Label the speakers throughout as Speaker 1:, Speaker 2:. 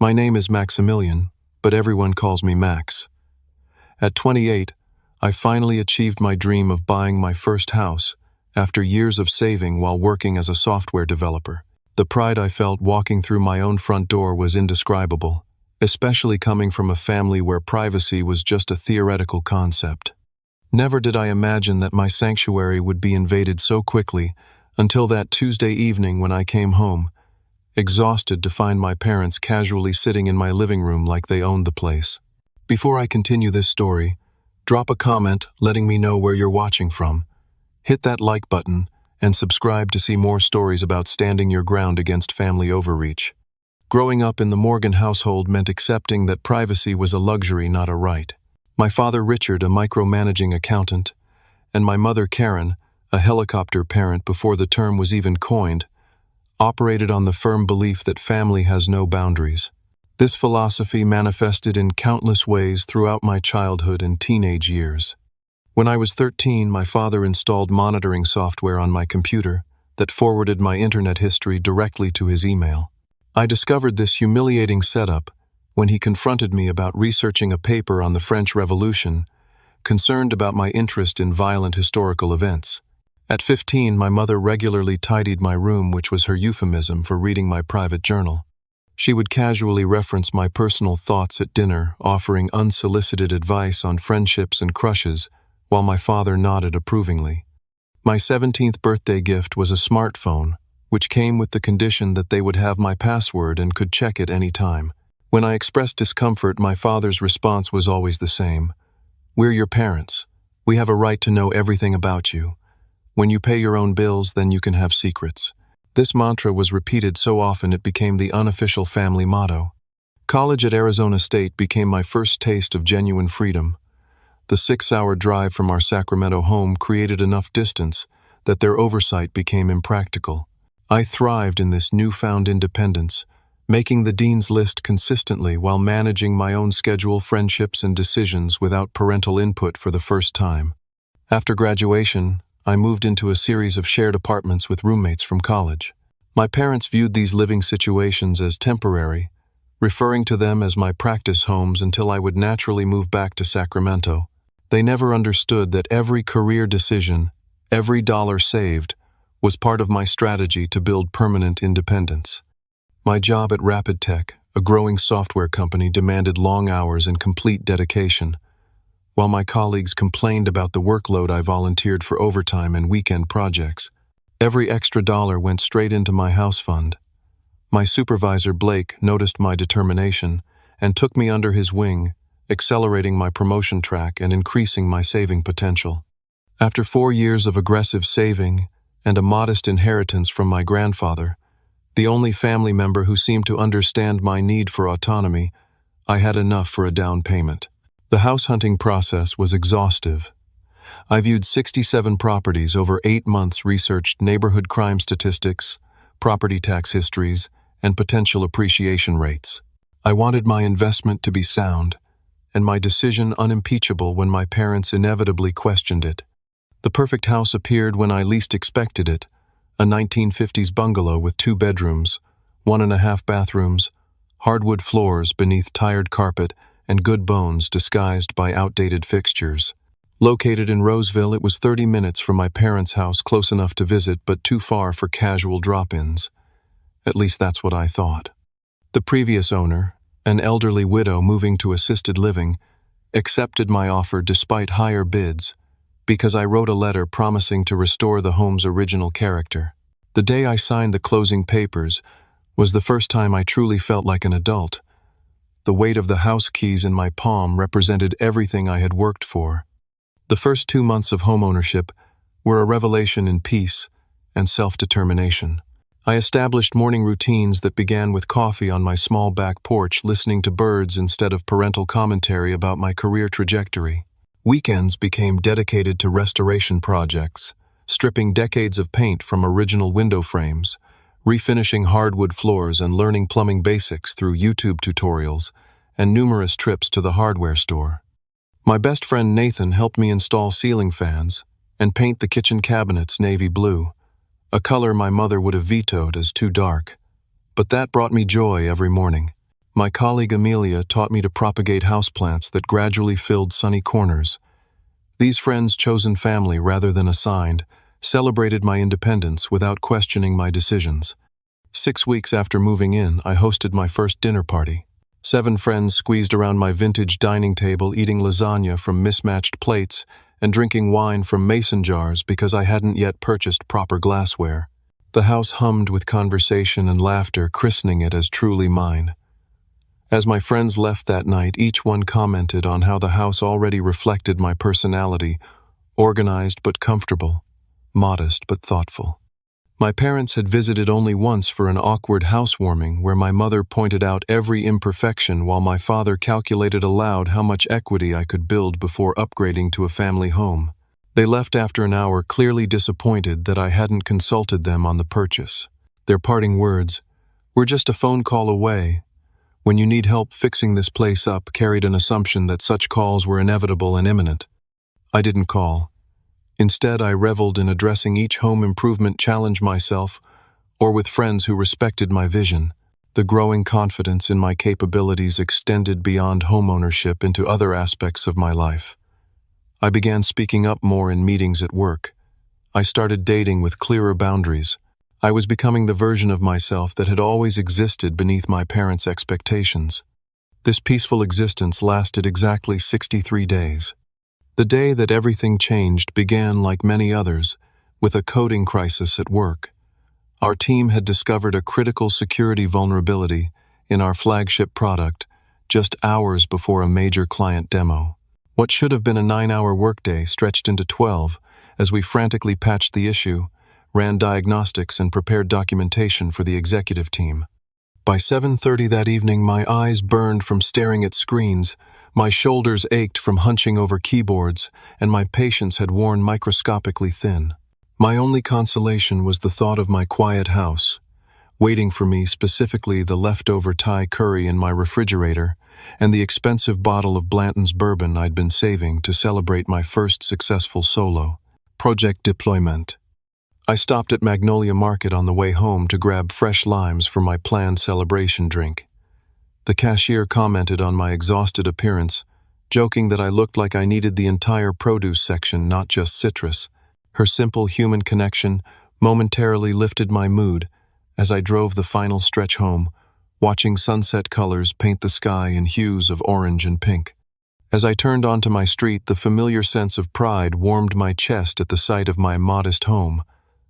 Speaker 1: My name is Maximilian, but everyone calls me Max. At 28, I finally achieved my dream of buying my first house after years of saving while working as a software developer. The pride I felt walking through my own front door was indescribable, especially coming from a family where privacy was just a theoretical concept. Never did I imagine that my sanctuary would be invaded so quickly until that Tuesday evening when I came home, exhausted to find my parents casually sitting in my living room like they owned the place. Before I continue this story, drop a comment letting me know where you're watching from. Hit that like button and subscribe to see more stories about standing your ground against family overreach. Growing up in the Morgan household meant accepting that privacy was a luxury, not a right. My father Richard, a micromanaging accountant, and my mother Karen, a helicopter parent before the term was even coined, operated on the firm belief that family has no boundaries. This philosophy manifested in countless ways throughout my childhood and teenage years. When I was 13, my father installed monitoring software on my computer that forwarded my internet history directly to his email. I discovered this humiliating setup when he confronted me about researching a paper on the French Revolution, concerned about my interest in violent historical events. At 15, my mother regularly tidied my room, which was her euphemism for reading my private journal. She would casually reference my personal thoughts at dinner, offering unsolicited advice on friendships and crushes, while my father nodded approvingly. My 17th birthday gift was a smartphone, which came with the condition that they would have my password and could check it any time. When I expressed discomfort, my father's response was always the same. "We're your parents. We have a right to know everything about you. When you pay your own bills, then you can have secrets." This mantra was repeated so often it became the unofficial family motto. College at Arizona State became my first taste of genuine freedom. The 6-hour drive from our Sacramento home created enough distance that their oversight became impractical. I thrived in this newfound independence, making the dean's list consistently while managing my own schedule, friendships, and decisions without parental input for the first time. After graduation, I moved into a series of shared apartments with roommates from college. My parents viewed these living situations as temporary, referring to them as my practice homes until I would naturally move back to Sacramento. They never understood that every career decision, every dollar saved, was part of my strategy to build permanent independence. My job at Rapid Tech, a growing software company, demanded long hours and complete dedication. While my colleagues complained about the workload, I volunteered for overtime and weekend projects. Every extra dollar went straight into my house fund. My supervisor, Blake, noticed my determination and took me under his wing, accelerating my promotion track and increasing my saving potential. After 4 years of aggressive saving and a modest inheritance from my grandfather, the only family member who seemed to understand my need for autonomy, I had enough for a down payment. The house hunting process was exhaustive. I viewed 67 properties over 8 months, researched neighborhood crime statistics, property tax histories, and potential appreciation rates. I wanted my investment to be sound, and my decision unimpeachable when my parents inevitably questioned it. The perfect house appeared when I least expected it, a 1950s bungalow with 2 bedrooms, 1.5 bathrooms, hardwood floors beneath tired carpet, and good bones disguised by outdated fixtures. Located in Roseville, it was 30 minutes from my parents' house, close enough to visit but too far for casual drop-ins. At least that's what I thought. The previous owner, an elderly widow moving to assisted living, accepted my offer despite higher bids because I wrote a letter promising to restore the home's original character. The day I signed the closing papers was the first time I truly felt like an adult. The weight of the house keys in my palm represented everything I had worked for. The first 2 months of homeownership were a revelation in peace and self-determination. I established morning routines that began with coffee on my small back porch, listening to birds instead of parental commentary about my career trajectory. Weekends became dedicated to restoration projects, stripping decades of paint from original window frames, refinishing hardwood floors, and learning plumbing basics through YouTube tutorials and numerous trips to the hardware store. My best friend Nathan helped me install ceiling fans and paint the kitchen cabinets navy blue, a color my mother would have vetoed as too dark. But that brought me joy every morning. My colleague Amelia taught me to propagate houseplants that gradually filled sunny corners. These friends, chosen family rather than assigned, celebrated my independence without questioning my decisions. 6 weeks after moving in, I hosted my first dinner party. 7 friends squeezed around my vintage dining table, eating lasagna from mismatched plates and drinking wine from mason jars because I hadn't yet purchased proper glassware. The house hummed with conversation and laughter, christening it as truly mine. As my friends left that night, each one commented on how the house already reflected my personality, organized but comfortable, modest but thoughtful. My parents had visited only once for an awkward housewarming where my mother pointed out every imperfection while my father calculated aloud how much equity I could build before upgrading to a family home. They left after an hour, clearly disappointed that I hadn't consulted them on the purchase. Their parting words, "We're just a phone call away. When you need help fixing this place up," carried an assumption that such calls were inevitable and imminent. I didn't call. Instead, I reveled in addressing each home improvement challenge myself or with friends who respected my vision. The growing confidence in my capabilities extended beyond homeownership into other aspects of my life. I began speaking up more in meetings at work. I started dating with clearer boundaries. I was becoming the version of myself that had always existed beneath my parents' expectations. This peaceful existence lasted exactly 63 days. The day that everything changed began, like many others, with a coding crisis at work. Our team had discovered a critical security vulnerability in our flagship product just hours before a major client demo. What should have been a 9-hour workday stretched into 12 as we frantically patched the issue, ran diagnostics, and prepared documentation for the executive team. By 7:30 that evening, my eyes burned from staring at screens, my shoulders ached from hunching over keyboards, and my patience had worn microscopically thin. My only consolation was the thought of my quiet house, waiting for me, specifically the leftover Thai curry in my refrigerator and the expensive bottle of Blanton's bourbon I'd been saving to celebrate my first successful solo project deployment. I stopped at Magnolia Market on the way home to grab fresh limes for my planned celebration drink. The cashier commented on my exhausted appearance, joking that I looked like I needed the entire produce section, not just citrus. Her simple human connection momentarily lifted my mood as I drove the final stretch home, watching sunset colors paint the sky in hues of orange and pink. As I turned onto my street, the familiar sense of pride warmed my chest at the sight of my modest home,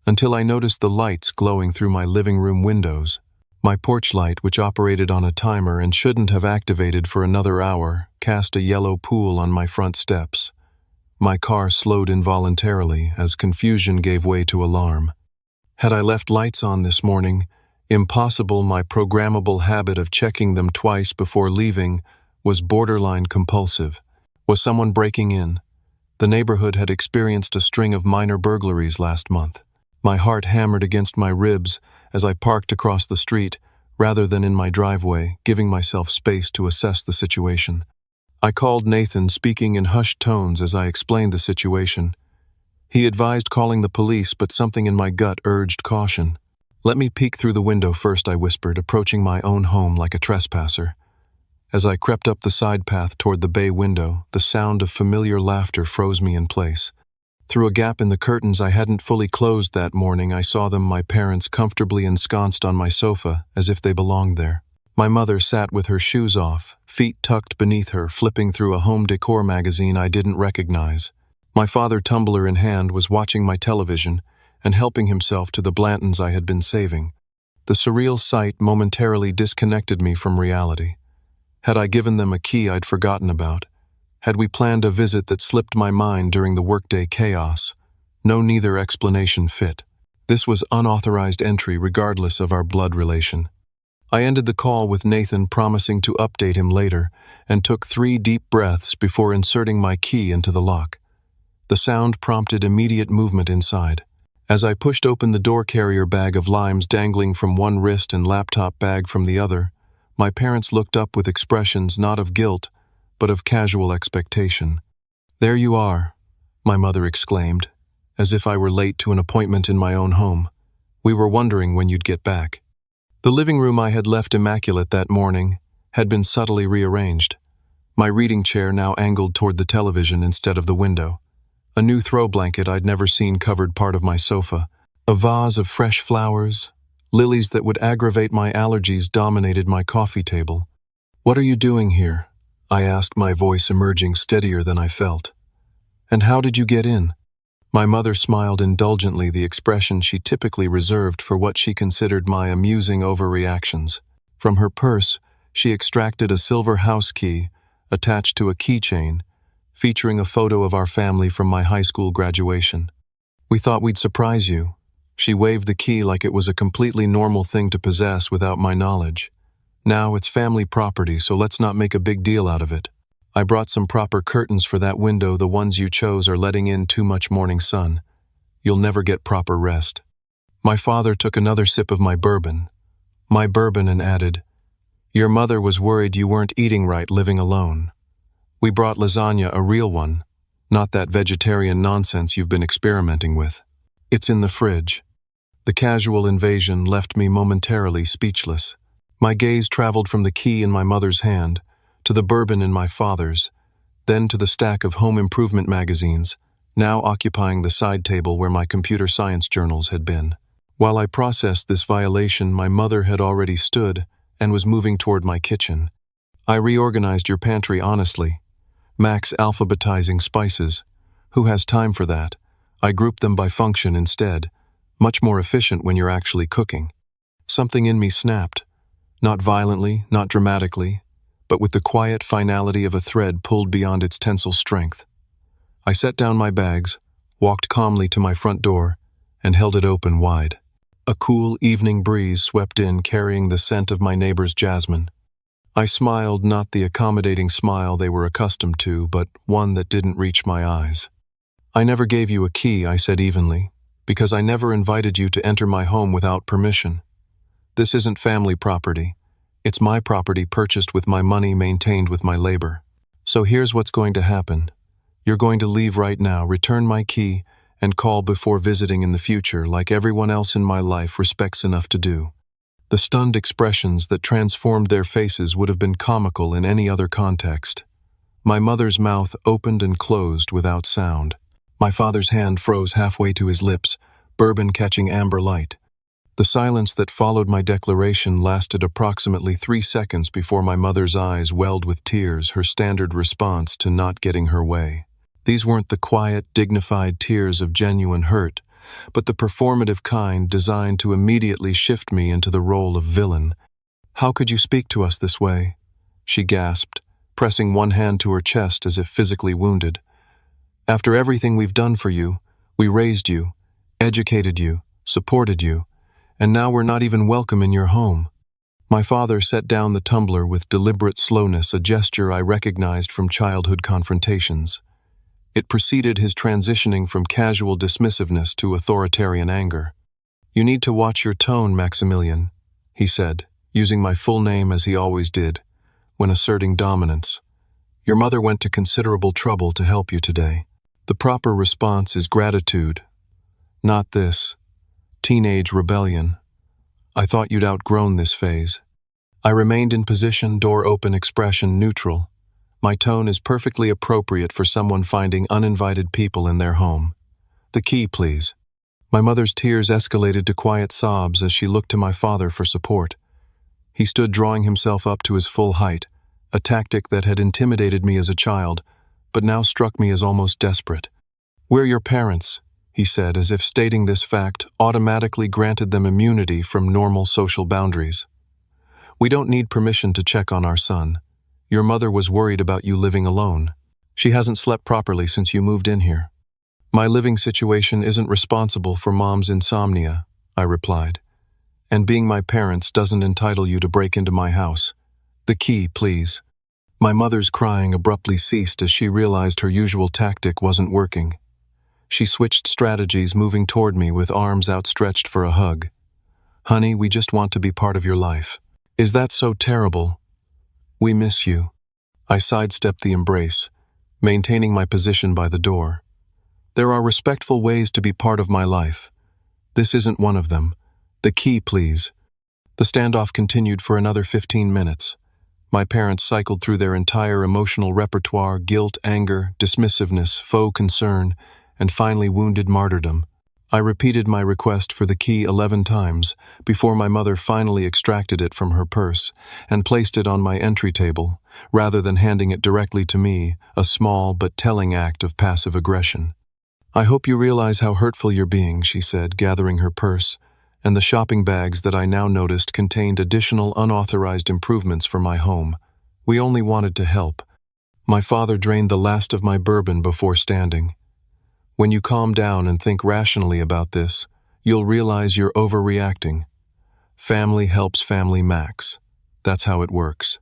Speaker 1: until I noticed the lights glowing through my living room windows. My porch light, which operated on a timer and shouldn't have activated for another hour, cast a yellow pool on my front steps. My car slowed involuntarily as confusion gave way to alarm. Had I left lights on this morning? Impossible. My programmable habit of checking them twice before leaving was borderline compulsive. Was someone breaking in? The neighborhood had experienced a string of minor burglaries last month. My heart hammered against my ribs as I parked across the street rather than in my driveway, giving myself space to assess the situation. I called Nathan, speaking in hushed tones as I explained the situation. He advised calling the police, but something in my gut urged caution. "Let me peek through the window first," I whispered, approaching my own home like a trespasser. As I crept up the side path toward the bay window, the sound of familiar laughter froze me in place. Through a gap in the curtains I hadn't fully closed that morning, I saw them, my parents, comfortably ensconced on my sofa, as if they belonged there. My mother sat with her shoes off, feet tucked beneath her, flipping through a home decor magazine I didn't recognize. My father, tumbler in hand, was watching my television and helping himself to the Blantons I had been saving. The surreal sight momentarily disconnected me from reality. Had I given them a key I'd forgotten about? Had we planned a visit that slipped my mind during the workday chaos? No, neither explanation fit. This was unauthorized entry regardless of our blood relation. I ended the call with Nathan promising to update him later and took 3 deep breaths before inserting my key into the lock. The sound prompted immediate movement inside. As I pushed open the door carrier bag of limes dangling from one wrist and laptop bag from the other, my parents looked up with expressions not of guilt, but of casual expectation. "There you are," my mother exclaimed, as if I were late to an appointment in my own home. "We were wondering when you'd get back." The living room I had left immaculate that morning had been subtly rearranged. My reading chair now angled toward the television instead of the window. A new throw blanket I'd never seen covered part of my sofa. A vase of fresh flowers, lilies that would aggravate my allergies dominated my coffee table. "What are you doing here?" I asked, my voice emerging steadier than I felt. "And how did you get in?" My mother smiled indulgently, the expression she typically reserved for what she considered my amusing overreactions. From her purse, she extracted a silver house key attached to a keychain, featuring a photo of our family from my high school graduation. "We thought we'd surprise you." She waved the key like it was a completely normal thing to possess without my knowledge. "Now it's family property, so let's not make a big deal out of it. I brought some proper curtains for that window. The ones you chose are letting in too much morning sun. You'll never get proper rest." My father took another sip of my bourbon, and added, "Your mother was worried you weren't eating right living alone. We brought lasagna, a real one, not that vegetarian nonsense you've been experimenting with. It's in the fridge." The casual invasion left me momentarily speechless. My gaze traveled from the key in my mother's hand to the bourbon in my father's, then to the stack of home improvement magazines, now occupying the side table where my computer science journals had been. While I processed this violation, my mother had already stood and was moving toward my kitchen. "I reorganized your pantry honestly. Max alphabetizing spices. Who has time for that? I grouped them by function instead. Much more efficient when you're actually cooking." Something in me snapped. Not violently, not dramatically, but with the quiet finality of a thread pulled beyond its tensile strength. I set down my bags, walked calmly to my front door, and held it open wide. A cool evening breeze swept in, carrying the scent of my neighbor's jasmine. I smiled, not the accommodating smile they were accustomed to, but one that didn't reach my eyes. "I never gave you a key," I said evenly, "because I never invited you to enter my home without permission. This isn't family property. It's my property, purchased with my money, maintained with my labor. So here's what's going to happen. You're going to leave right now, return my key, and call before visiting in the future, like everyone else in my life respects enough to do." The stunned expressions that transformed their faces would have been comical in any other context. My mother's mouth opened and closed without sound. My father's hand froze halfway to his lips, bourbon catching amber light. The silence that followed my declaration lasted approximately 3 seconds before my mother's eyes welled with tears, her standard response to not getting her way. These weren't the quiet, dignified tears of genuine hurt, but the performative kind designed to immediately shift me into the role of villain. "How could you speak to us this way?" she gasped, pressing one hand to her chest as if physically wounded. "After everything we've done for you, we raised you, educated you, supported you, and now we're not even welcome in your home." My father set down the tumbler with deliberate slowness, a gesture I recognized from childhood confrontations. It preceded his transitioning from casual dismissiveness to authoritarian anger. "You need to watch your tone, Maximilian," he said, using my full name as he always did, when asserting dominance. "Your mother went to considerable trouble to help you today. The proper response is gratitude, not this teenage rebellion. I thought you'd outgrown this phase." I remained in position, door open, expression neutral. My tone is perfectly appropriate for someone finding uninvited people in their home. "The key, please." My mother's tears escalated to quiet sobs as she looked to my father for support. He stood drawing himself up to his full height, a tactic that had intimidated me as a child, but now struck me as almost desperate. "We're your parents," he said, as if stating this fact automatically granted them immunity from normal social boundaries. "We don't need permission to check on our son. Your mother was worried about you living alone. She hasn't slept properly since you moved in here." "My living situation isn't responsible for Mom's insomnia," I replied. "And being my parents doesn't entitle you to break into my house. The key, please." My mother's crying abruptly ceased as she realized her usual tactic wasn't working. She switched strategies, moving toward me with arms outstretched for a hug. "Honey, we just want to be part of your life." "Is that so terrible? We miss you." I sidestepped the embrace, maintaining my position by the door. "There are respectful ways to be part of my life. This isn't one of them. The key, please." The standoff continued for another 15 minutes. My parents cycled through their entire emotional repertoire: guilt, anger, dismissiveness, faux concern, and finally wounded martyrdom. I repeated my request for the key 11 times before my mother finally extracted it from her purse and placed it on my entry table, rather than handing it directly to me, a small but telling act of passive aggression. "I hope you realize how hurtful you're being," she said, gathering her purse, and the shopping bags that I now noticed contained additional unauthorized improvements for my home. "We only wanted to help." My father drained the last of my bourbon before standing. "When you calm down and think rationally about this, you'll realize you're overreacting. Family helps family, Max. That's how it works.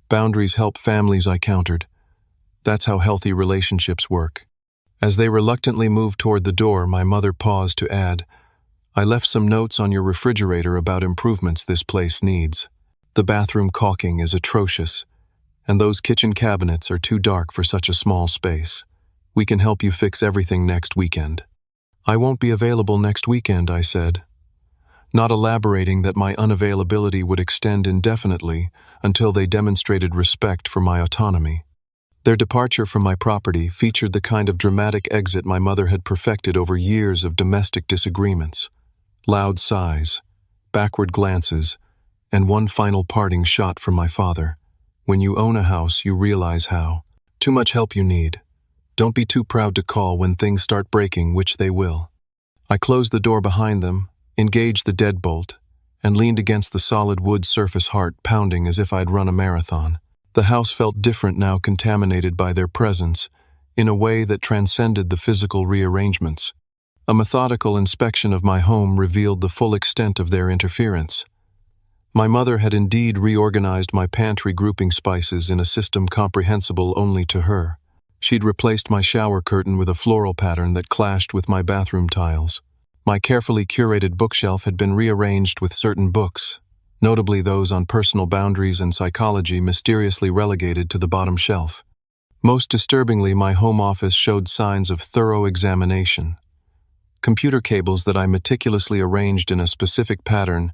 Speaker 1: Boundaries help families," I countered. "That's how healthy relationships work." As they reluctantly moved toward the door, my mother paused to add, "I left some notes on your refrigerator about improvements this place needs. The bathroom caulking is atrocious, and those kitchen cabinets are too dark for such a small space. We can help you fix everything next weekend." "I won't be available next weekend," I said, not elaborating that my unavailability would extend indefinitely until they demonstrated respect for my autonomy. Their departure from my property featured the kind of dramatic exit my mother had perfected over years of domestic disagreements. Loud sighs, backward glances, and one final parting shot from my father. "When you own a house, you realize how too much help you need. Don't be too proud to call when things start breaking, which they will." I closed the door behind them, engaged the deadbolt, and leaned against the solid wood surface, heart pounding as if I'd run a marathon. The house felt different now, contaminated by their presence, in a way that transcended the physical rearrangements. A methodical inspection of my home revealed the full extent of their interference. My mother had indeed reorganized my pantry, grouping spices in a system comprehensible only to her. She'd replaced my shower curtain with a floral pattern that clashed with my bathroom tiles. My carefully curated bookshelf had been rearranged with certain books, notably those on personal boundaries and psychology, mysteriously relegated to the bottom shelf. Most disturbingly, my home office showed signs of thorough examination. Computer cables that I meticulously arranged in a specific pattern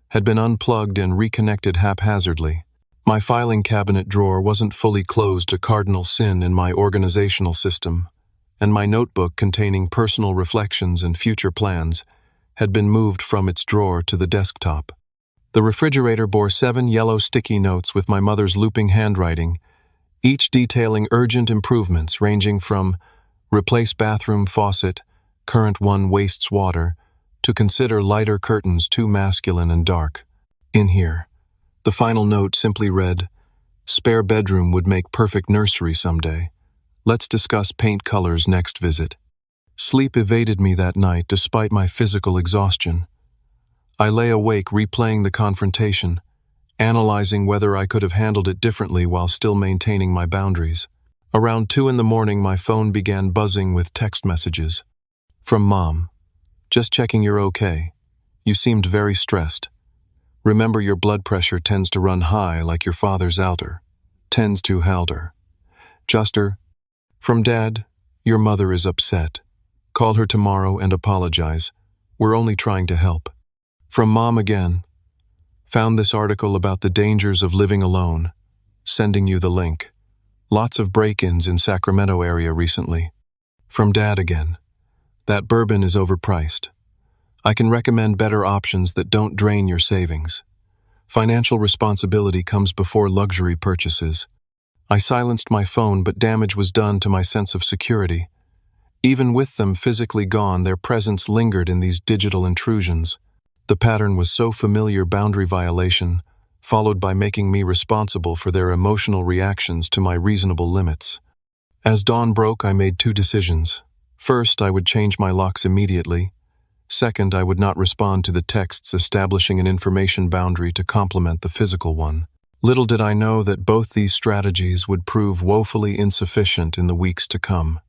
Speaker 1: had been unplugged and reconnected haphazardly. My filing cabinet drawer wasn't fully closed, a cardinal sin in my organizational system, and my notebook containing personal reflections and future plans had been moved from its drawer to the desktop. The refrigerator bore 7 yellow sticky notes with my mother's looping handwriting, each detailing urgent improvements ranging from "replace bathroom faucet, current one wastes water," to "consider lighter curtains, too masculine and dark." In here, the final note simply read, "Spare bedroom would make perfect nursery someday. Let's discuss paint colors next visit." Sleep evaded me that night despite my physical exhaustion. I lay awake replaying the confrontation, analyzing whether I could have handled it differently while still maintaining my boundaries. Around 2 in the morning, my phone began buzzing with text messages. From Mom. "Just checking you're okay. You seemed very stressed. Remember, your blood pressure tends to run high like your father's outer. Tends to halder. Juster." From Dad. "Your mother is upset. Call her tomorrow and apologize. We're only trying to help." From Mom again. "Found this article about the dangers of living alone. Sending you the link. Lots of break-ins in Sacramento area recently." From Dad again. "That bourbon is overpriced. I can recommend better options that don't drain your savings. Financial responsibility comes before luxury purchases." I silenced my phone, but damage was done to my sense of security. Even with them physically gone, their presence lingered in these digital intrusions. The pattern was so familiar: boundary violation, followed by making me responsible for their emotional reactions to my reasonable limits. As dawn broke, I made 2 decisions. First, I would change my locks immediately. Second, I would not respond to the texts establishing an information boundary to complement the physical one. Little did I know that both these strategies would prove woefully insufficient in the weeks to come.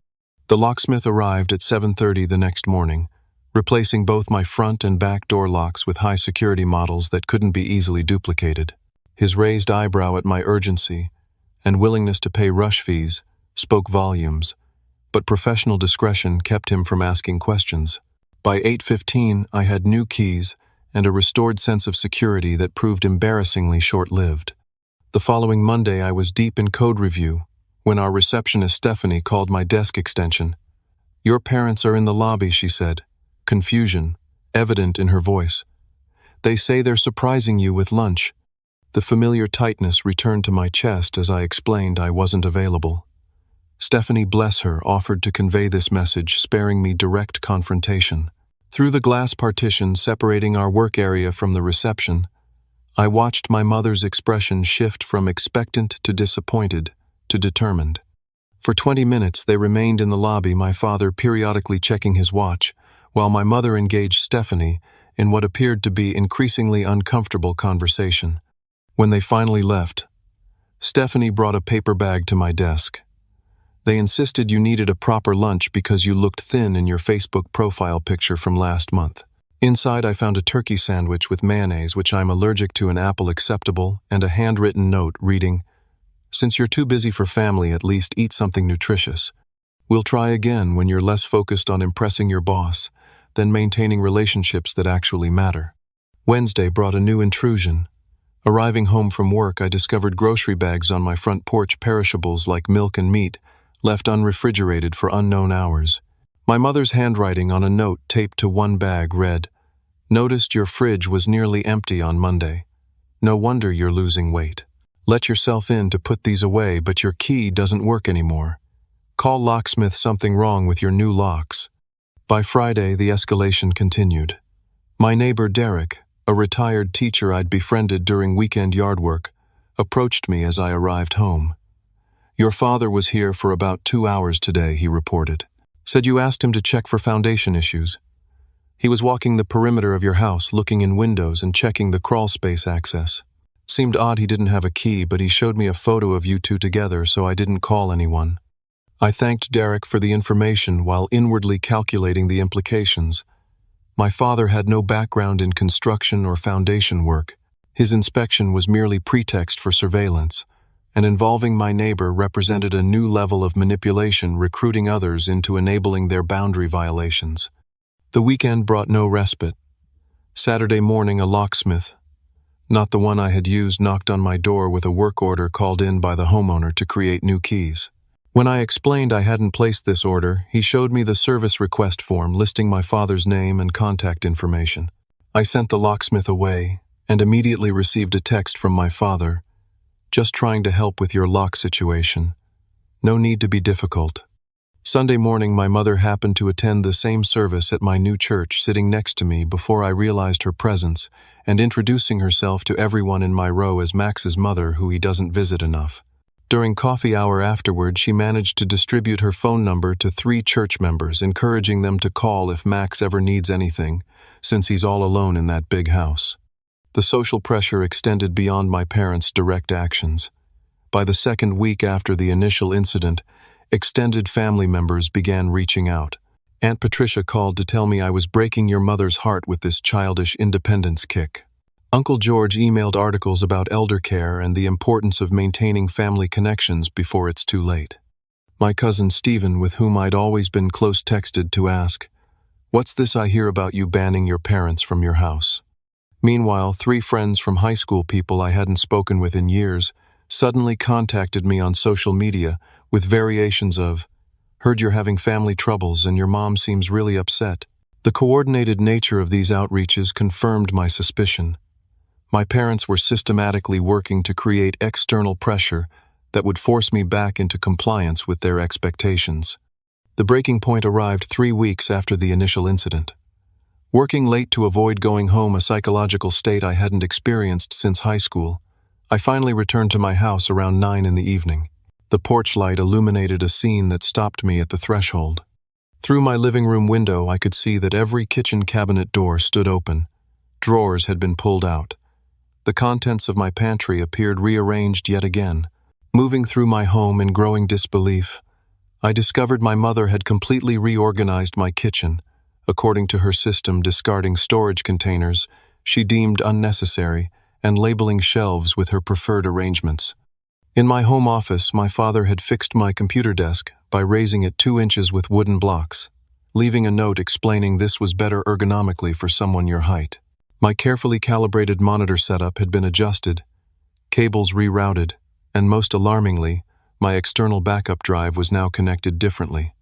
Speaker 1: The locksmith arrived at 7:30 the next morning, replacing both my front and back door locks with high-security models that couldn't be easily duplicated. His raised eyebrow at my urgency and willingness to pay rush fees spoke volumes, but professional discretion kept him from asking questions. By 8:15, I had new keys and a restored sense of security that proved embarrassingly short-lived. The following Monday, I was deep in code review when our receptionist Stephanie called my desk extension. "Your parents are in the lobby," she said, confusion evident in her voice. "They say they're surprising you with lunch." The familiar tightness returned to my chest as I explained I wasn't available. Stephanie, bless her, offered to convey this message, sparing me direct confrontation. Through the glass partition separating our work area from the reception, I watched my mother's expression shift from expectant to disappointed to determined. For 20 minutes they remained in the lobby, my father periodically checking his watch, while my mother engaged Stephanie in what appeared to be increasingly uncomfortable conversation. When they finally left, Stephanie brought a paper bag to my desk. "They insisted you needed a proper lunch because you looked thin in your Facebook profile picture from last month." Inside, I found a turkey sandwich with mayonnaise, which I'm allergic to, an apple acceptable, and a handwritten note reading, "Since you're too busy for family, at least eat something nutritious. We'll try again when you're less focused on impressing your boss than maintaining relationships that actually matter." Wednesday brought a new intrusion. Arriving home from work, I discovered grocery bags on my front porch, perishables like milk and meat, left unrefrigerated for unknown hours. My mother's handwriting on a note taped to one bag read, "Noticed your fridge was nearly empty on Monday. No wonder you're losing weight. Let yourself in to put these away, but your key doesn't work anymore. Call locksmith, something wrong with your new locks." By Friday, the escalation continued. My neighbor Derek, a retired teacher I'd befriended during weekend yard work, approached me as I arrived home. "Your father was here for about 2 hours today," he reported. "Said you asked him to check for foundation issues. He was walking the perimeter of your house, looking in windows and checking the crawl space access. Seemed odd he didn't have a key, but he showed me a photo of you two together, so I didn't call anyone." I thanked Derek for the information while inwardly calculating the implications. My father had no background in construction or foundation work. His inspection was merely pretext for surveillance, and involving my neighbor represented a new level of manipulation, recruiting others into enabling their boundary violations. The weekend brought no respite. Saturday morning, a locksmith, not the one I had used, knocked on my door with a work order called in by the homeowner to create new keys. When I explained I hadn't placed this order, he showed me the service request form listing my father's name and contact information. I sent the locksmith away and immediately received a text from my father, "Just trying to help with your lock situation. No need to be difficult." Sunday morning, my mother happened to attend the same service at my new church, sitting next to me before I realized her presence and introducing herself to everyone in my row as Max's mother, who he doesn't visit enough. During coffee hour afterward, she managed to distribute her phone number to 3 church members, encouraging them to call if Max ever needs anything, since he's all alone in that big house. The social pressure extended beyond my parents' direct actions. By the second week after the initial incident, extended family members began reaching out. Aunt Patricia called to tell me I was breaking your mother's heart with this childish independence kick. Uncle George emailed articles about elder care and the importance of maintaining family connections before it's too late. My cousin Stephen, with whom I'd always been close, texted to ask, "What's this I hear about you banning your parents from your house?" Meanwhile, 3 friends from high school, people I hadn't spoken with in years, suddenly contacted me on social media with variations of, "Heard you're having family troubles and your mom seems really upset." The coordinated nature of these outreaches confirmed my suspicion. My parents were systematically working to create external pressure that would force me back into compliance with their expectations. The breaking point arrived 3 weeks after the initial incident. Working late to avoid going home, a psychological state I hadn't experienced since high school, I finally returned to my house around 9 in the evening. The porch light illuminated a scene that stopped me at the threshold. Through my living room window, I could see that every kitchen cabinet door stood open. Drawers had been pulled out. The contents of my pantry appeared rearranged yet again. Moving through my home in growing disbelief, I discovered my mother had completely reorganized my kitchen, according to her system, discarding storage containers she deemed unnecessary and labeling shelves with her preferred arrangements. In my home office, my father had fixed my computer desk by raising it 2 inches with wooden blocks, leaving a note explaining this was better ergonomically for someone your height. My carefully calibrated monitor setup had been adjusted, cables rerouted, and most alarmingly, my external backup drive was now connected differently.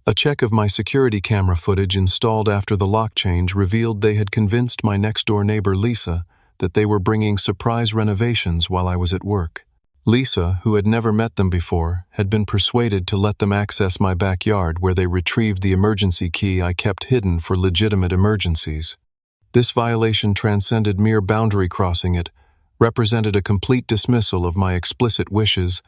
Speaker 1: A check of my security camera footage installed after the lock change revealed they had convinced my next-door neighbor Lisa that they were bringing surprise renovations while I was at work. Lisa, who had never met them before, had been persuaded to let them access my backyard where they retrieved the emergency key I kept hidden for legitimate emergencies. This violation transcended mere boundary crossing. It represented a complete dismissal of my explicit wishes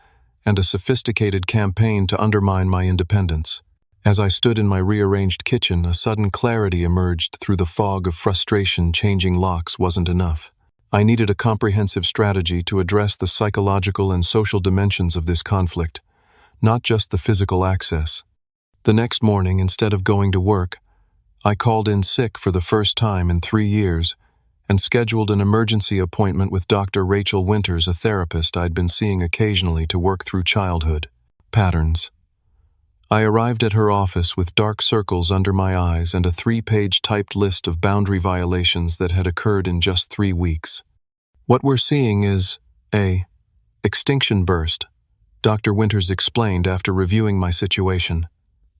Speaker 1: and a sophisticated campaign to undermine my independence. As I stood in my rearranged kitchen, a sudden clarity emerged through the fog of frustration. Changing locks wasn't enough. I needed a comprehensive strategy to address the psychological and social dimensions of this conflict, not just the physical access. The next morning, instead of going to work, I called in sick for the first time in 3 years and scheduled an emergency appointment with Dr. Rachel Winters, a therapist I'd been seeing occasionally to work through childhood patterns. I arrived at her office with dark circles under my eyes and a 3-page typed list of boundary violations that had occurred in just 3 weeks. What we're seeing is a extinction burst, Dr. Winters explained after reviewing my situation.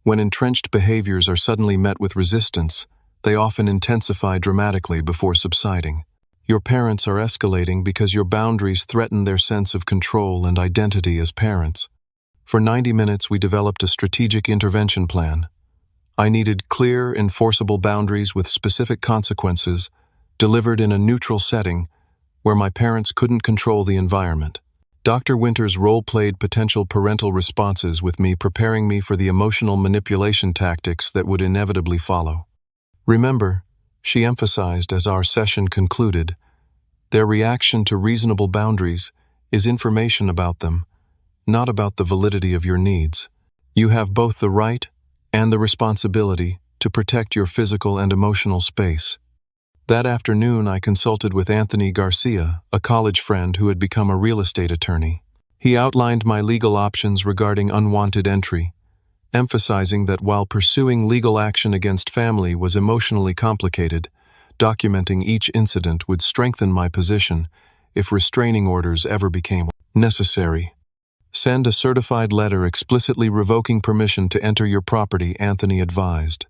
Speaker 1: When entrenched behaviors are suddenly met with resistance, they often intensify dramatically before subsiding. Your parents are escalating because your boundaries threaten their sense of control and identity as parents. For 90 minutes, we developed a strategic intervention plan. I needed clear, enforceable boundaries with specific consequences, delivered in a neutral setting where my parents couldn't control the environment. Dr. Winters role-played potential parental responses with me, preparing me for the emotional manipulation tactics that would inevitably follow. Remember, she emphasized as our session concluded, their reaction to reasonable boundaries is information about them, not about the validity of your needs. You have both the right and the responsibility to protect your physical and emotional space. That afternoon, I consulted with Anthony Garcia, a college friend who had become a real estate attorney. He outlined my legal options regarding unwanted entry, emphasizing that while pursuing legal action against family was emotionally complicated, documenting each incident would strengthen my position if restraining orders ever became necessary. Send a certified letter explicitly revoking permission to enter your property, Anthony advised.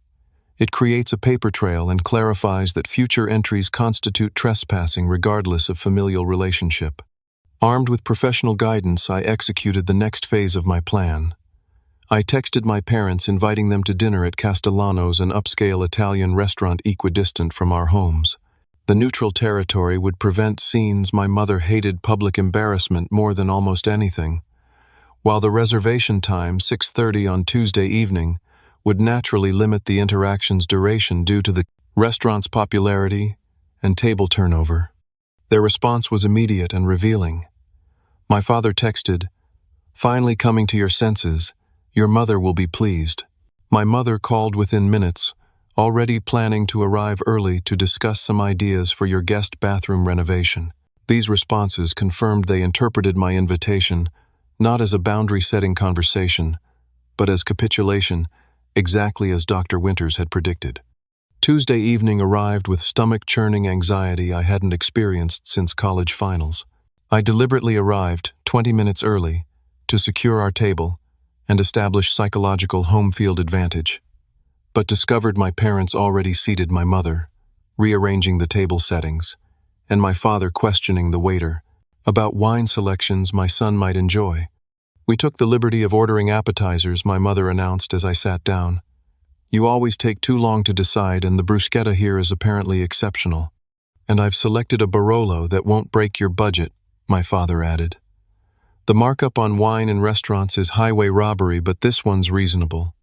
Speaker 1: It creates a paper trail and clarifies that future entries constitute trespassing regardless of familial relationship. Armed with professional guidance, I executed the next phase of my plan. I texted my parents inviting them to dinner at Castellano's, an upscale Italian restaurant equidistant from our homes. The neutral territory would prevent scenes. My mother hated public embarrassment more than almost anything, while the reservation time, 6:30 on Tuesday evening, would naturally limit the interaction's duration due to the restaurant's popularity and table turnover. Their response was immediate and revealing. My father texted, "Finally coming to your senses, your mother will be pleased." My mother called within minutes, already planning to arrive early to discuss some ideas for your guest bathroom renovation. These responses confirmed they interpreted my invitation not as a boundary-setting conversation, but as capitulation, exactly as Dr. Winters had predicted. Tuesday evening arrived with stomach-churning anxiety I hadn't experienced since college finals. I deliberately arrived 20 minutes early to secure our table and establish psychological home field advantage, but discovered my parents already seated, my mother rearranging the table settings, and my father questioning the waiter about wine selections my son might enjoy. "We took the liberty of ordering appetizers," my mother announced as I sat down. "You always take too long to decide, and the bruschetta here is apparently exceptional. And I've selected a Barolo that won't break your budget," my father added. "The markup on wine in restaurants is highway robbery, but this one's reasonable."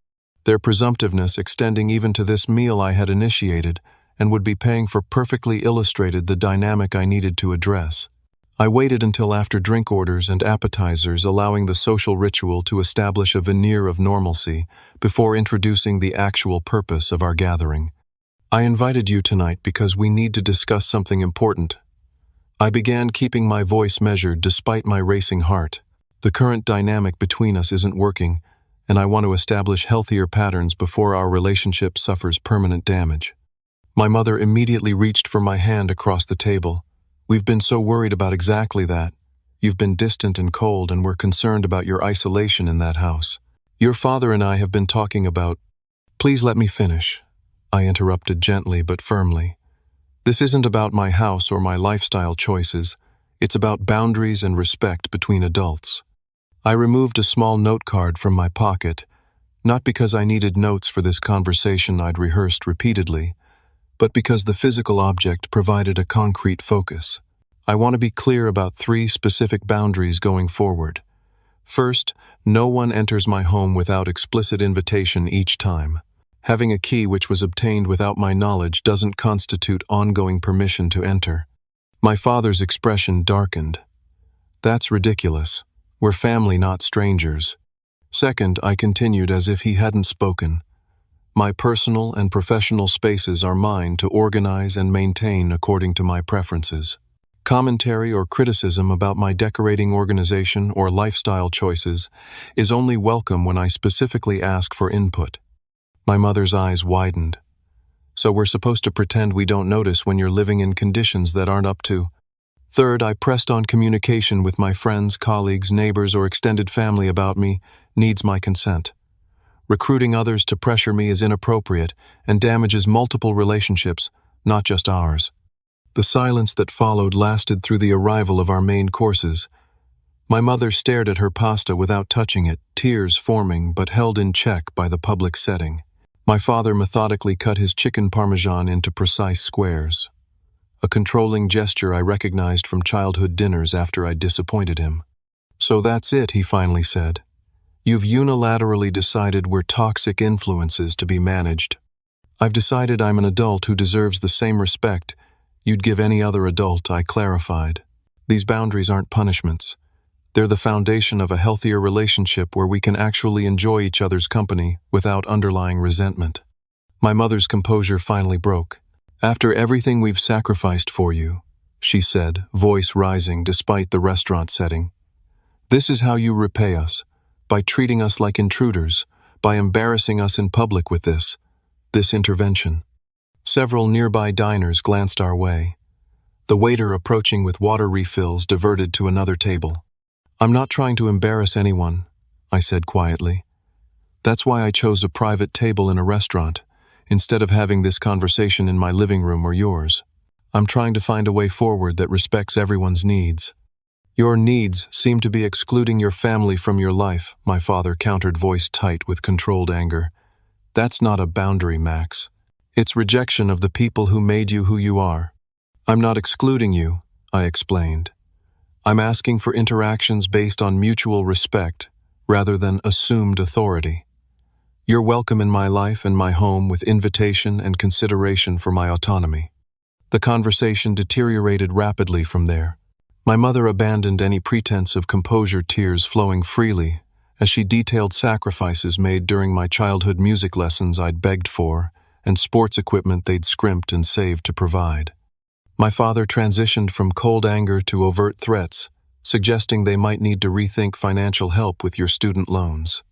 Speaker 1: Their presumptiveness extending even to this meal I had initiated and would be paying for perfectly illustrated the dynamic I needed to address. I waited until after drink orders and appetizers, allowing the social ritual to establish a veneer of normalcy before introducing the actual purpose of our gathering. "I invited you tonight because we need to discuss something important." I began, keeping my voice measured despite my racing heart. "The current dynamic between us isn't working, and I want to establish healthier patterns before our relationship suffers permanent damage." My mother immediately reached for my hand across the table. "We've been so worried about exactly that. You've been distant and cold, and we're concerned about your isolation in that house. Your father and I have been talking about— Please let me finish, I interrupted gently but firmly. This isn't about my house or my lifestyle choices. It's about boundaries and respect between adults. I removed a small note card from my pocket, not because I needed notes for this conversation I'd rehearsed repeatedly, but because the physical object provided a concrete focus. I want to be clear about 3 specific boundaries going forward. First, no one enters my home without explicit invitation each time. Having a key which was obtained without my knowledge doesn't constitute ongoing permission to enter. My father's expression darkened. That's ridiculous. We're family, not strangers. Second, I continued as if he hadn't spoken. My personal and professional spaces are mine to organize and maintain according to my preferences. Commentary or criticism about my decorating organization or lifestyle choices is only welcome when I specifically ask for input. My mother's eyes widened. So we're supposed to pretend we don't notice when you're living in conditions that aren't up to. Third, I pressed on communication with my friends, colleagues, neighbors, or extended family about me needs my consent. Recruiting others to pressure me is inappropriate and damages multiple relationships, not just ours. The silence that followed lasted through the arrival of our main courses. My mother stared at her pasta without touching it, tears forming but held in check by the public setting. My father methodically cut his chicken parmesan into precise squares, a controlling gesture I recognized from childhood dinners after I'd disappointed him. So that's it, he finally said. You've unilaterally decided we're toxic influences to be managed. I've decided I'm an adult who deserves the same respect you'd give any other adult, I clarified. These boundaries aren't punishments. They're the foundation of a healthier relationship where we can actually enjoy each other's company without underlying resentment. My mother's composure finally broke. After everything we've sacrificed for you, she said, voice rising despite the restaurant setting, this is how you repay us, by treating us like intruders, by embarrassing us in public with this intervention. Several nearby diners glanced our way. The waiter approaching with water refills diverted to another table. I'm not trying to embarrass anyone, I said quietly. That's why I chose a private table in a restaurant, instead of having this conversation in my living room or yours. I'm trying to find a way forward that respects everyone's needs. Your needs seem to be excluding your family from your life, my father countered, voice tight with controlled anger. That's not a boundary, Max. It's rejection of the people who made you who you are. I'm not excluding you, I explained. I'm asking for interactions based on mutual respect, rather than assumed authority. You're welcome in my life and my home with invitation and consideration for my autonomy. The conversation deteriorated rapidly from there. My mother abandoned any pretense of composure, tears flowing freely, as she detailed sacrifices made during my childhood music lessons I'd begged for, and sports equipment they'd scrimped and saved to provide. My father transitioned from cold anger to overt threats, suggesting they might need to rethink financial help with your student loans.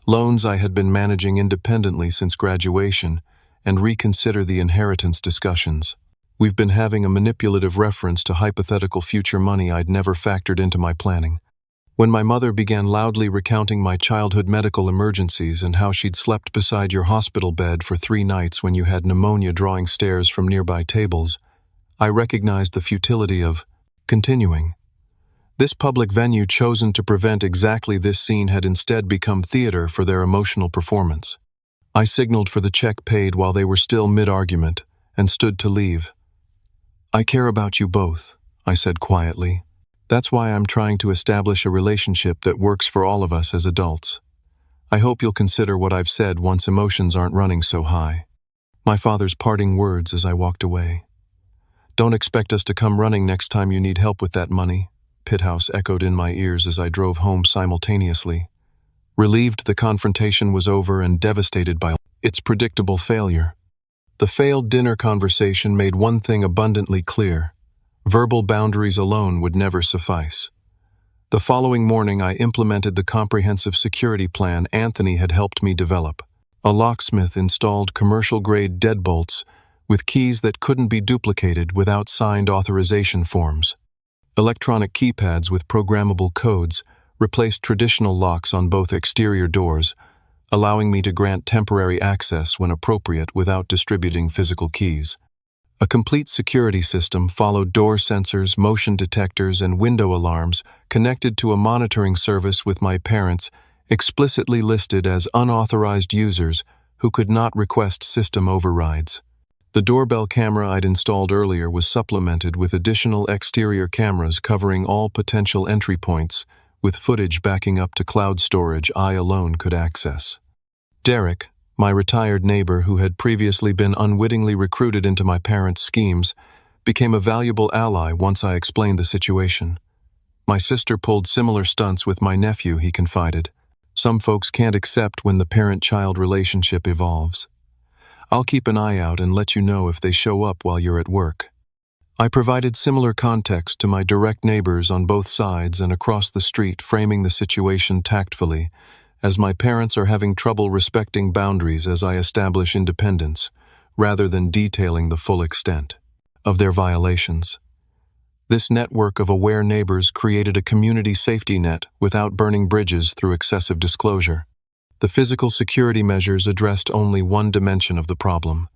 Speaker 1: Loans I had been managing independently since graduation, and reconsider the inheritance discussions. We've been having a manipulative reference to hypothetical future money I'd never factored into my planning. When my mother began loudly recounting my childhood medical emergencies and how she'd slept beside your hospital bed for 3 nights when you had pneumonia drawing stares from nearby tables, I recognized the futility of continuing. This public venue chosen to prevent exactly this scene had instead become theater for their emotional performance. I signaled for the check paid while they were still mid-argument and stood to leave. I care about you both, I said quietly. That's why I'm trying to establish a relationship that works for all of us as adults. I hope you'll consider what I've said once emotions aren't running so high. My father's parting words as I walked away. Don't expect us to come running next time you need help with that money, Pithouse echoed in my ears as I drove home simultaneously. Relieved the confrontation was over and devastated by its predictable failure. The failed dinner conversation made one thing abundantly clear. Verbal boundaries alone would never suffice. The following morning I implemented the comprehensive security plan Anthony had helped me develop. A locksmith installed commercial-grade deadbolts with keys that couldn't be duplicated without signed authorization forms. Electronic keypads with programmable codes replaced traditional locks on both exterior doors, allowing me to grant temporary access when appropriate without distributing physical keys. A complete security system followed door sensors, motion detectors, and window alarms connected to a monitoring service with my parents explicitly listed as unauthorized users who could not request system overrides. The doorbell camera I'd installed earlier was supplemented with additional exterior cameras covering all potential entry points, with footage backing up to cloud storage I alone could access. Derek, my retired neighbor who had previously been unwittingly recruited into my parents' schemes, became a valuable ally once I explained the situation. My sister pulled similar stunts with my nephew, he confided. Some folks can't accept when the parent-child relationship evolves. I'll keep an eye out and let you know if they show up while you're at work. I provided similar context to my direct neighbors on both sides and across the street, framing the situation tactfully, as my parents are having trouble respecting boundaries as I establish independence, rather than detailing the full extent of their violations. This network of aware neighbors created a community safety net without burning bridges through excessive disclosure. The physical security measures addressed only one dimension of the problem.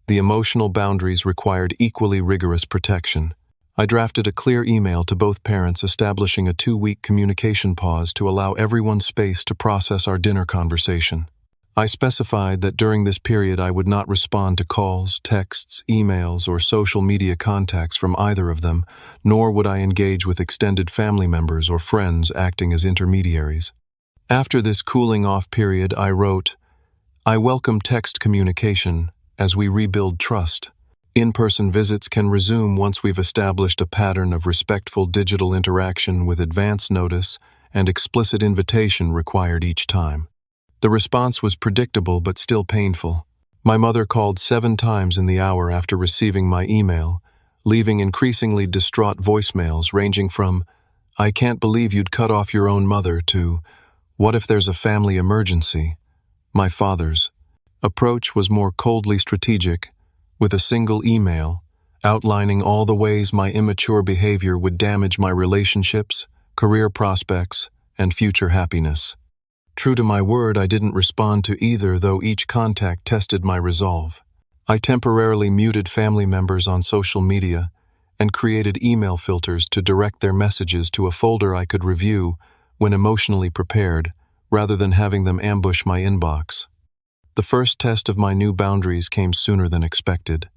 Speaker 1: The emotional boundaries required equally rigorous protection. I drafted a clear email to both parents establishing a 2-week communication pause to allow everyone space to process our dinner conversation. I specified that during this period I would not respond to calls, texts, emails, or social media contacts from either of them, nor would I engage with extended family members or friends acting as intermediaries. After this cooling-off period, I wrote, "I welcome text communication as we rebuild trust. In-person visits can resume once we've established a pattern of respectful digital interaction with advance notice and explicit invitation required each time." The response was predictable but still painful. My mother called 7 times in the hour after receiving my email, leaving increasingly distraught voicemails ranging from, "I can't believe you'd cut off your own mother," to, "What if there's a family emergency?" My father's approach was more coldly strategic, with a single email outlining all the ways my immature behavior would damage my relationships, career prospects, and future happiness. True to my word, I didn't respond to either, though each contact tested my resolve. I temporarily muted family members on social media and created email filters to direct their messages to a folder I could review when emotionally prepared, rather than having them ambush my inbox. The first test of my new boundaries came sooner than expected.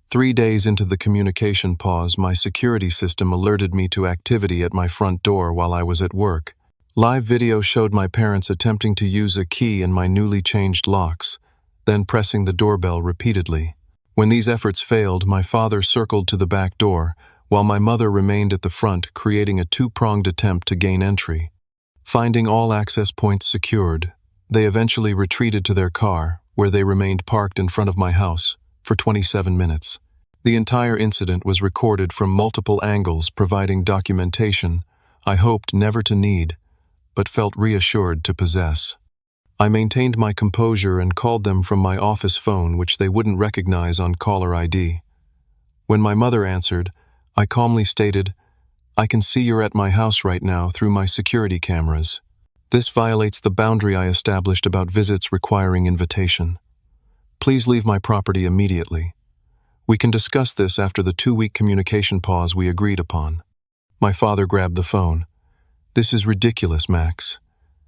Speaker 1: 3 days into the communication pause, my security system alerted me to activity at my front door while I was at work. Live video showed my parents attempting to use a key in my newly changed locks, then pressing the doorbell repeatedly. When these efforts failed, my father circled to the back door, while my mother remained at the front, creating a 2-pronged attempt to gain entry. Finding all access points secured, they eventually retreated to their car, where they remained parked in front of my house for 27 minutes. The entire incident was recorded from multiple angles, providing documentation I hoped never to need, but felt reassured to possess. I maintained my composure and called them from my office phone, which they wouldn't recognize on caller ID. When my mother answered, I calmly stated, "I can see you're at my house right now through my security cameras. This violates the boundary I established about visits requiring invitation. Please leave my property immediately. We can discuss this after the 2-week communication pause we agreed upon." My father grabbed the phone. "This is ridiculous, Max.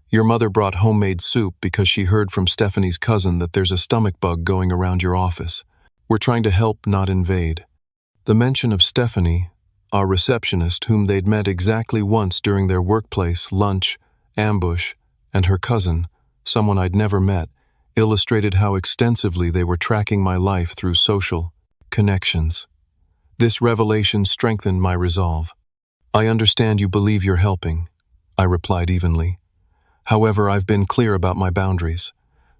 Speaker 1: Your mother brought homemade soup because she heard from Stephanie's cousin that there's a stomach bug going around your office. We're trying to help, not invade." The mention of Stephanie, our receptionist whom they'd met exactly once during their workplace lunch, ambush, and her cousin, someone I'd never met, illustrated how extensively they were tracking my life through social connections. This revelation strengthened my resolve. "I understand you believe you're helping," I replied evenly. "However, I've been clear about my boundaries.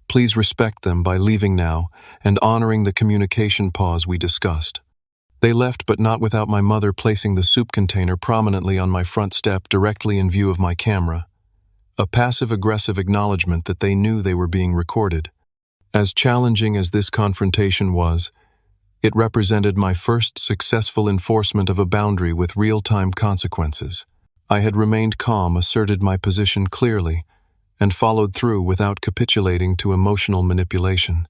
Speaker 1: Please respect them by leaving now and honoring the communication pause we discussed." They left, but not without my mother placing the soup container prominently on my front step directly in view of my camera. A passive-aggressive acknowledgement that they knew they were being recorded. As challenging as this confrontation was, It represented my first successful enforcement of a boundary with real-time consequences. I had remained calm, asserted my position clearly, and followed through without capitulating to emotional manipulation.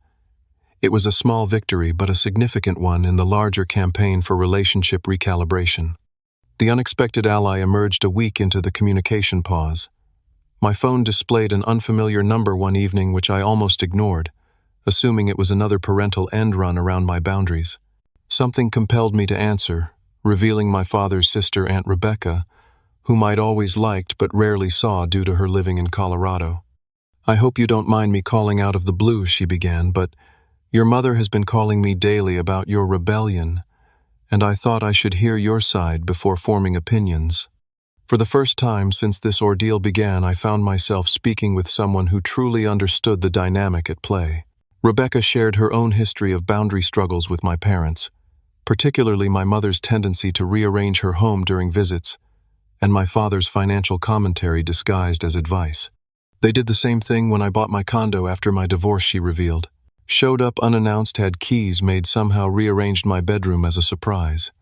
Speaker 1: It was a small victory, but a significant one in the larger campaign for relationship recalibration. The unexpected ally emerged a week into the communication pause. My phone displayed an unfamiliar number one evening which I almost ignored, assuming it was another parental end run around my boundaries. Something compelled me to answer, revealing my father's sister, Aunt Rebecca, whom I'd always liked but rarely saw due to her living in Colorado. "I hope you don't mind me calling out of the blue," she began, "but your mother has been calling me daily about your rebellion, and I thought I should hear your side before forming opinions." For the first time since this ordeal began, I found myself speaking with someone who truly understood the dynamic at play. Rebecca shared her own history of boundary struggles with my parents, particularly my mother's tendency to rearrange her home during visits, and my father's financial commentary disguised as advice. "They did the same thing when I bought my condo after my divorce," she revealed. "Showed up unannounced, had keys made, somehow rearranged my bedroom as a surprise.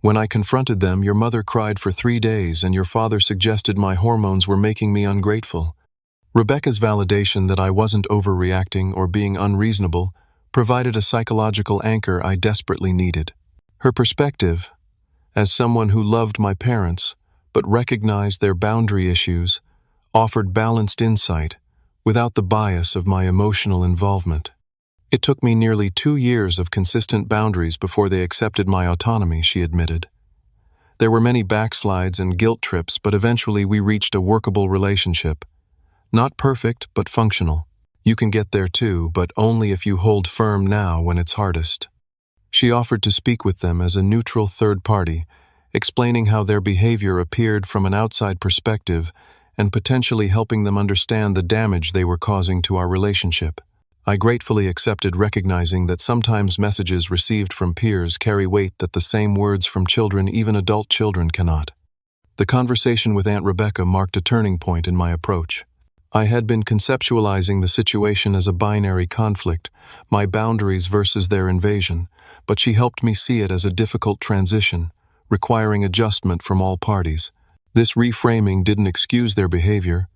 Speaker 1: When I confronted them, your mother cried for 3 days, and your father suggested my hormones were making me ungrateful." Rebecca's validation that I wasn't overreacting or being unreasonable provided a psychological anchor I desperately needed. Her perspective, as someone who loved my parents but recognized their boundary issues, offered balanced insight without the bias of my emotional involvement. "It took me nearly 2 years of consistent boundaries before they accepted my autonomy," she admitted. "There were many backslides and guilt trips, but eventually we reached a workable relationship. Not perfect, but functional. You can get there too, but only if you hold firm now when it's hardest." She offered to speak with them as a neutral third party, explaining how their behavior appeared from an outside perspective and potentially helping them understand the damage they were causing to our relationship. I gratefully accepted, recognizing that sometimes messages received from peers carry weight that the same words from children, even adult children, cannot. The conversation with Aunt Rebecca marked a turning point in my approach. I had been conceptualizing the situation as a binary conflict, my boundaries versus their invasion, but she helped me see it as a difficult transition, requiring adjustment from all parties. This reframing didn't excuse their behavior,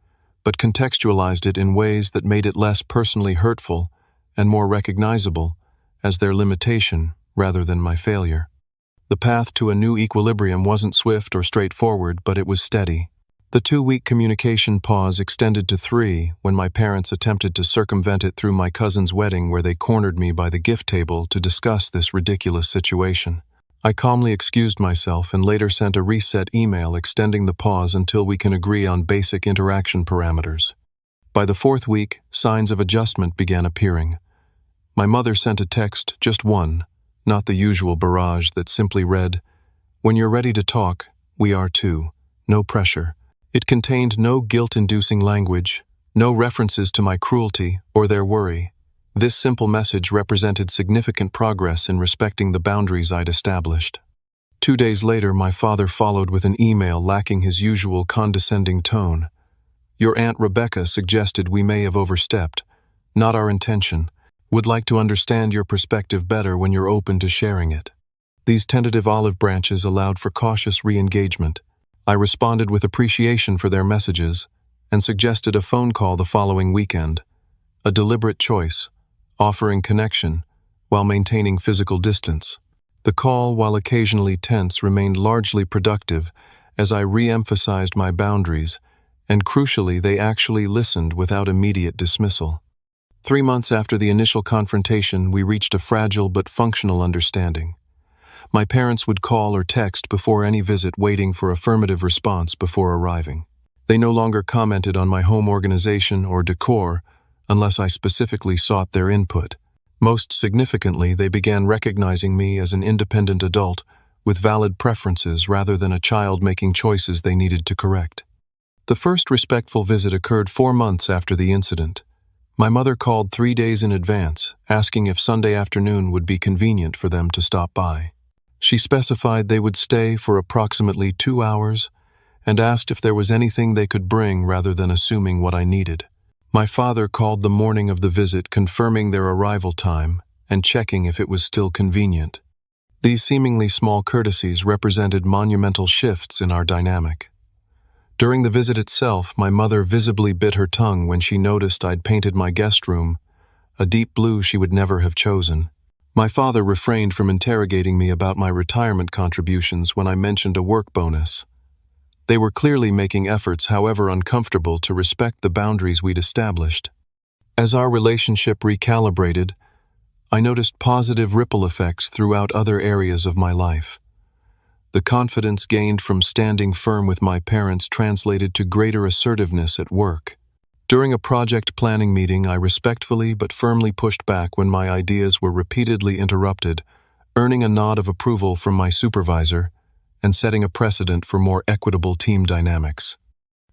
Speaker 1: but contextualized it in ways that made it less personally hurtful and more recognizable as their limitation rather than my failure. The path to a new equilibrium wasn't swift or straightforward, but it was steady. The 2-week communication pause extended to 3 when my parents attempted to circumvent it through my cousin's wedding, where they cornered me by the gift table to discuss this ridiculous situation. I calmly excused myself and later sent a reset email extending the pause until we can agree on basic interaction parameters. By the 4th week, signs of adjustment began appearing. My mother sent a text, just one, not the usual barrage that simply read, "When you're ready to talk, we are too. No pressure." It contained no guilt-inducing language, no references to my cruelty or their worry. This simple message represented significant progress in respecting the boundaries I'd established. 2 days later, my father followed with an email lacking his usual condescending tone. "Your Aunt Rebecca suggested we may have overstepped. Not our intention. Would like to understand your perspective better when you're open to sharing it." These tentative olive branches allowed for cautious re-engagement. I responded with appreciation for their messages and suggested a phone call the following weekend, a deliberate choice, offering connection while maintaining physical distance. The call, while occasionally tense, remained largely productive as I re-emphasized my boundaries, and crucially, they actually listened without immediate dismissal. 3 months after the initial confrontation, we reached a fragile but functional understanding. My parents would call or text before any visit, waiting for affirmative response before arriving. They no longer commented on my home organization or decor unless I specifically sought their input. Most significantly, they began recognizing me as an independent adult with valid preferences rather than a child making choices they needed to correct. The first respectful visit occurred 4 months after the incident. My mother called 3 days in advance, asking if Sunday afternoon would be convenient for them to stop by. She specified they would stay for approximately 2 hours and asked if there was anything they could bring rather than assuming what I needed. My father called the morning of the visit, confirming their arrival time and checking if it was still convenient. These seemingly small courtesies represented monumental shifts in our dynamic. During the visit itself, my mother visibly bit her tongue when she noticed I'd painted my guest room a deep blue she would never have chosen. My father refrained from interrogating me about my retirement contributions when I mentioned a work bonus. They were clearly making efforts, however uncomfortable, to respect the boundaries we'd established. As our relationship recalibrated, I noticed positive ripple effects throughout other areas of my life. The confidence gained from standing firm with my parents translated to greater assertiveness at work. During a project planning meeting, I respectfully but firmly pushed back when my ideas were repeatedly interrupted, earning a nod of approval from my supervisor and setting a precedent for more equitable team dynamics.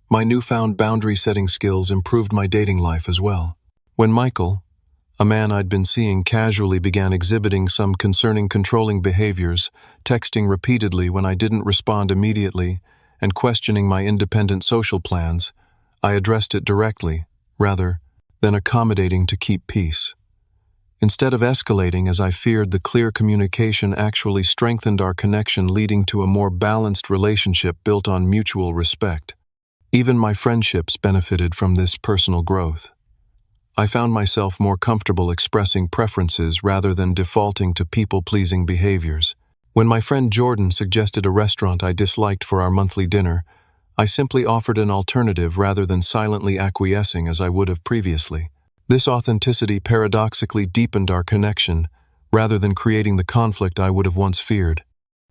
Speaker 1: My newfound boundary-setting skills improved my dating life as well. When Michael, a man I'd been seeing casually, began exhibiting some concerning controlling behaviors, texting repeatedly when I didn't respond immediately, and questioning my independent social plans, I addressed it directly, rather than accommodating to keep peace. Instead of escalating as I feared, the clear communication actually strengthened our connection, leading to a more balanced relationship built on mutual respect. Even my friendships benefited from this personal growth. I found myself more comfortable expressing preferences rather than defaulting to people-pleasing behaviors. When my friend Jordan suggested a restaurant I disliked for our monthly dinner, I simply offered an alternative rather than silently acquiescing as I would have previously. This authenticity paradoxically deepened our connection, rather than creating the conflict I would have once feared.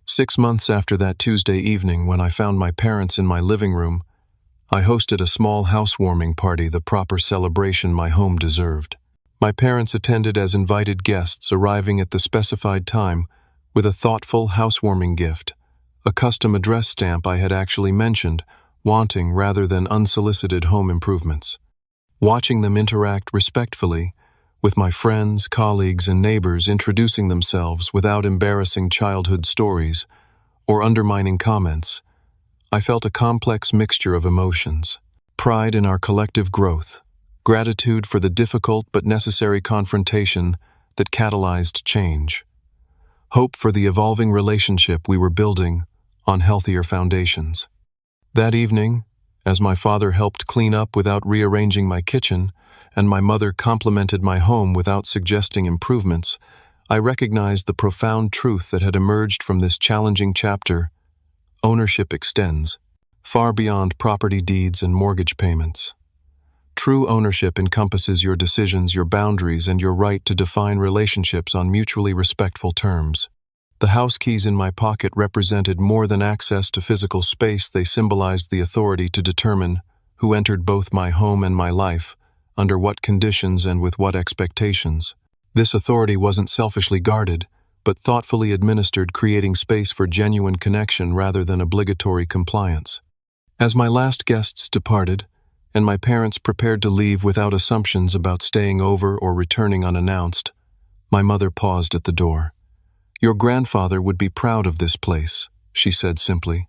Speaker 1: 6 months after that Tuesday evening, when I found my parents in my living room, I hosted a small housewarming party, the proper celebration my home deserved. My parents attended as invited guests, arriving at the specified time with a thoughtful housewarming gift, a custom address stamp I had actually mentioned, wanting rather than unsolicited home improvements. Watching them interact respectfully with my friends, colleagues, and neighbors, introducing themselves without embarrassing childhood stories or undermining comments, I felt a complex mixture of emotions: pride in our collective growth, gratitude for the difficult but necessary confrontation that catalyzed change, hope for the evolving relationship we were building on healthier foundations. That evening, as my father helped clean up without rearranging my kitchen, and my mother complimented my home without suggesting improvements, I recognized the profound truth that had emerged from this challenging chapter. Ownership extends far beyond property deeds and mortgage payments. True ownership encompasses your decisions, your boundaries, and your right to define relationships on mutually respectful terms. The house keys in my pocket represented more than access to physical space. They symbolized the authority to determine who entered both my home and my life, under what conditions and with what expectations. This authority wasn't selfishly guarded, but thoughtfully administered, creating space for genuine connection rather than obligatory compliance. As my last guests departed, and my parents prepared to leave without assumptions about staying over or returning unannounced, my mother paused at the door. "Your grandfather would be proud of this place," she said simply,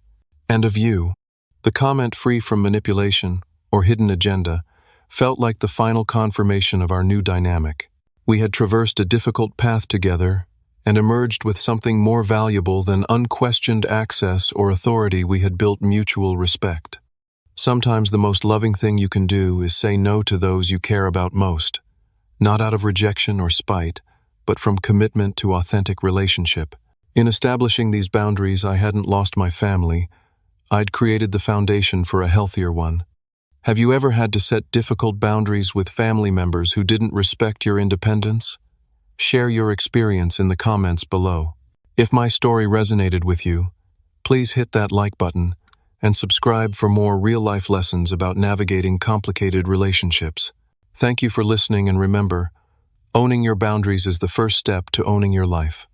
Speaker 1: "and of you." The comment, free from manipulation or hidden agenda, felt like the final confirmation of our new dynamic. We had traversed a difficult path together and emerged with something more valuable than unquestioned access or authority. We had built mutual respect. Sometimes the most loving thing you can do is say no to those you care about most, not out of rejection or spite, but from commitment to authentic relationship. In establishing these boundaries, I hadn't lost my family. I'd created the foundation for a healthier one. Have you ever had to set difficult boundaries with family members who didn't respect your independence? Share your experience in the comments below. If my story resonated with you, please hit that like button and subscribe for more real-life lessons about navigating complicated relationships. Thank you for listening, and remember, owning your boundaries is the first step to owning your life.